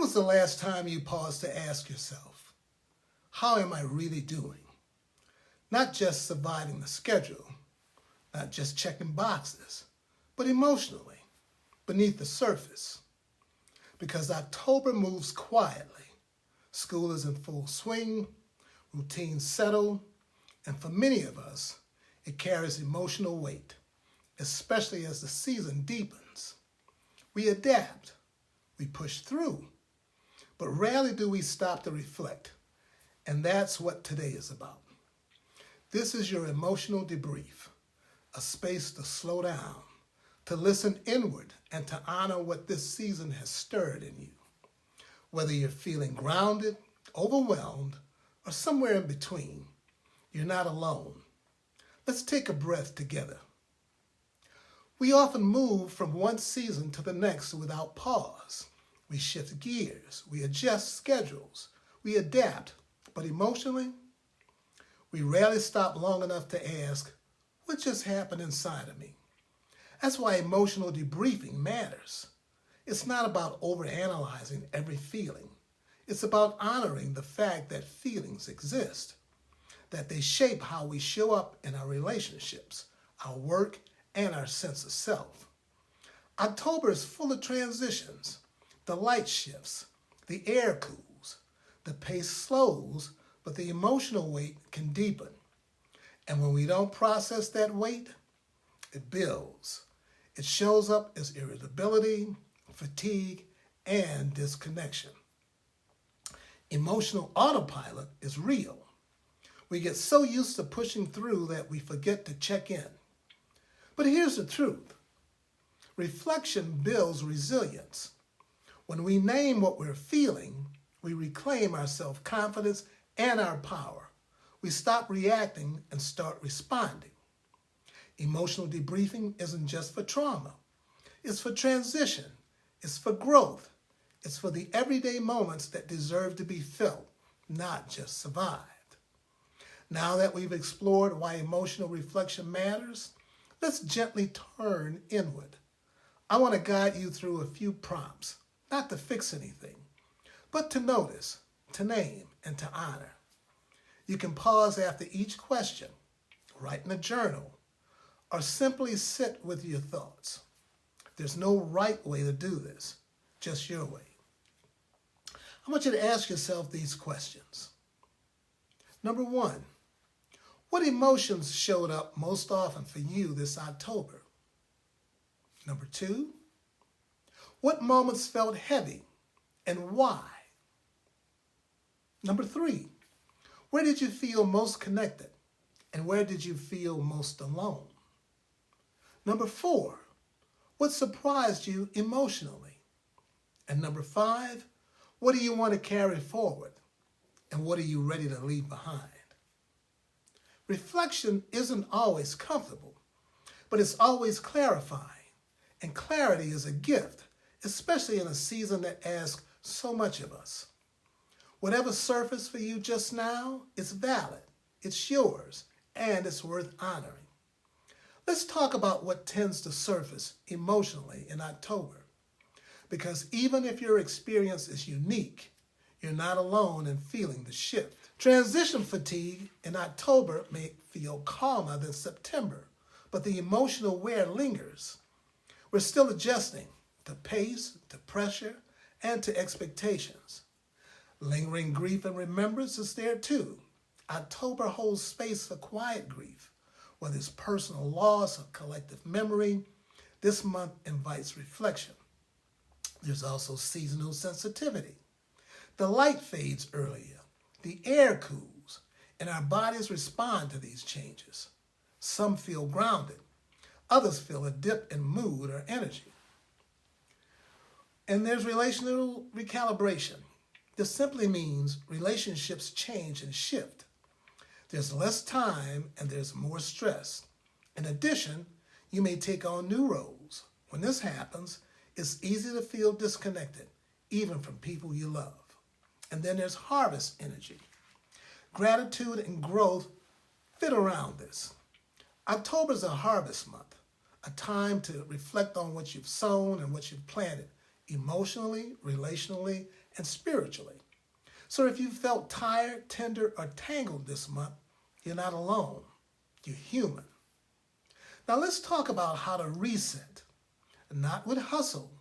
was the last time you paused to ask yourself, how am I really doing? Not just surviving the schedule, not just checking boxes, but emotionally, beneath the surface. Because October moves quietly. School is in full swing, routines settle, and for many of us, it carries emotional weight, especially as the season deepens. We adapt, we push through, but rarely do we stop to reflect, and that's what today is about. This is your emotional debrief, a space to slow down, to listen inward, and to honor what this season has stirred in you. Whether you're feeling grounded, overwhelmed, or somewhere in between, you're not alone. Let's take a breath together. We often move from one season to the next without pause. We shift gears, we adjust schedules, we adapt, but emotionally, we rarely stop long enough to ask, what just happened inside of me? That's why emotional debriefing matters. It's not about overanalyzing every feeling. It's about honoring the fact that feelings exist, that they shape how we show up in our relationships, our work, and our sense of self. October is full of transitions. The light shifts, the air cools, the pace slows, but the emotional weight can deepen. And when we don't process that weight, it builds. It shows up as irritability, fatigue, and disconnection. Emotional autopilot is real. We get so used to pushing through that we forget to check in. But here's the truth. Reflection builds resilience. When we name what we're feeling, we reclaim our self-confidence and our power. We stop reacting and start responding. Emotional debriefing isn't just for trauma. It's for transition. It's for growth. It's for the everyday moments that deserve to be felt, not just survived. Now that we've explored why emotional reflection matters, let's gently turn inward. I want to guide you through a few prompts, not to fix anything, but to notice, to name, and to honor. You can pause after each question, write in a journal, or simply sit with your thoughts. There's no right way to do this, just your way. I want you to ask yourself these questions. Number 1, what emotions showed up most often for you this October? Number 2, what moments felt heavy and why? Number 3, where did you feel most connected and where did you feel most alone? Number 4, what surprised you emotionally? And number 5, what do you want to carry forward and what are you ready to leave behind? Reflection isn't always comfortable, but it's always clarifying. And clarity is a gift, especially in a season that asks so much of us. Whatever surfaced for you just now is valid, it's yours, and it's worth honoring. Let's talk about what tends to surface emotionally in October. Because even if your experience is unique, you're not alone in feeling the shift. Transition fatigue in October may feel calmer than September, but the emotional wear lingers. We're still adjusting to pace, to pressure, and to expectations. Lingering grief and remembrance is there too. October holds space for quiet grief. Whether it's personal loss or collective memory, this month invites reflection. There's also seasonal sensitivity. The light fades earlier, the air cools, and our bodies respond to these changes. Some feel grounded, others feel a dip in mood or energy. And there's relational recalibration. This simply means relationships change and shift. There's less time and there's more stress. In addition, you may take on new roles. When this happens, it's easy to feel disconnected, even from people you love. And then there's harvest energy. Gratitude and growth fit around this. October's a harvest month, a time to reflect on what you've sown and what you've planted emotionally, relationally, and spiritually. So if you felt tired, tender, or tangled this month, you're not alone. You're human. Now let's talk about how to reset, not with hustle,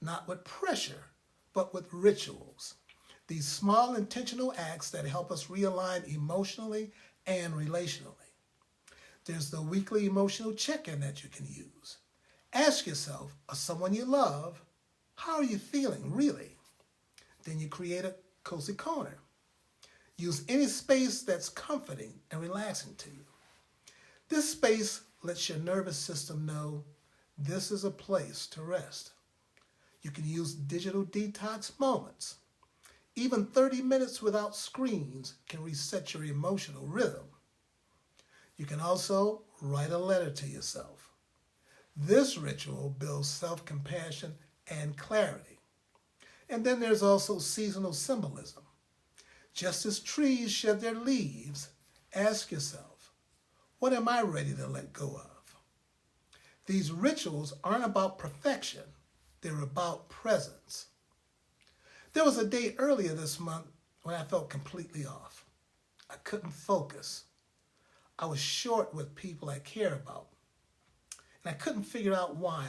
not with pressure, but with rituals. These small intentional acts that help us realign emotionally and relationally. There's the weekly emotional check-in that you can use. Ask yourself, or someone you love, how are you feeling really? Then you create a cozy corner. Use any space that's comforting and relaxing to you. This space lets your nervous system know this is a place to rest. You can use digital detox moments. Even 30 minutes without screens can reset your emotional rhythm. You can also write a letter to yourself. This ritual builds self-compassion and clarity. And then there's also seasonal symbolism. Just as trees shed their leaves, ask yourself, what am I ready to let go of? These rituals aren't about perfection, they're about presence. There was a day earlier this month when I felt completely off. I couldn't focus. I was short with people I care about. And I couldn't figure out why.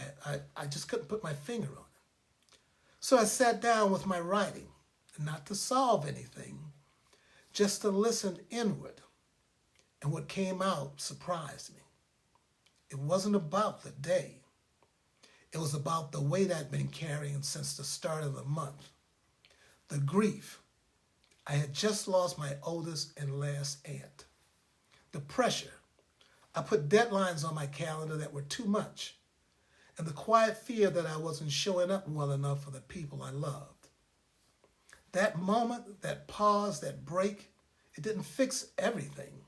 I just couldn't put my finger on it. So I sat down with my writing, not to solve anything, just to listen inward. And what came out surprised me. It wasn't about the day. It was about the weight I'd been carrying since the start of the month. The grief. I had just lost my oldest and last aunt. The pressure. I put deadlines on my calendar that were too much. And the quiet fear that I wasn't showing up well enough for the people I loved. That moment, that pause, that break, it didn't fix everything,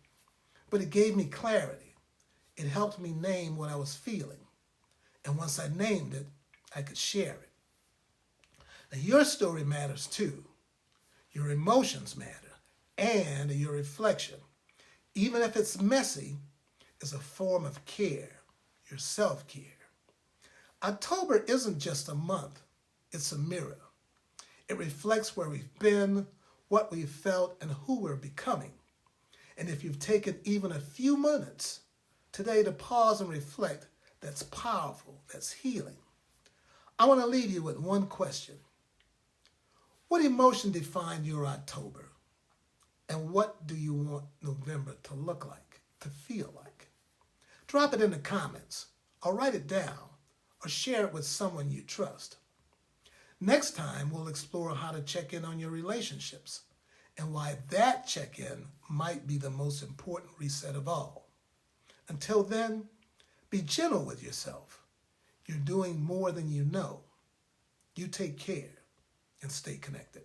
but it gave me clarity. It helped me name what I was feeling. And once I named it, I could share it. Now, your story matters too. Your emotions matter, and your reflection, even if it's messy, is a form of care, your self-care. October isn't just a month, it's a mirror. It reflects where we've been, what we've felt, and who we're becoming. And if you've taken even a few minutes today to pause and reflect, that's powerful, that's healing. I want to leave you with one question. What emotion defined your October? And what do you want November to look like, to feel like? Drop it in the comments, or write it down, or share it with someone you trust. Next time, we'll explore how to check in on your relationships and why that check-in might be the most important reset of all. Until then, be gentle with yourself. You're doing more than you know. You take care and stay connected.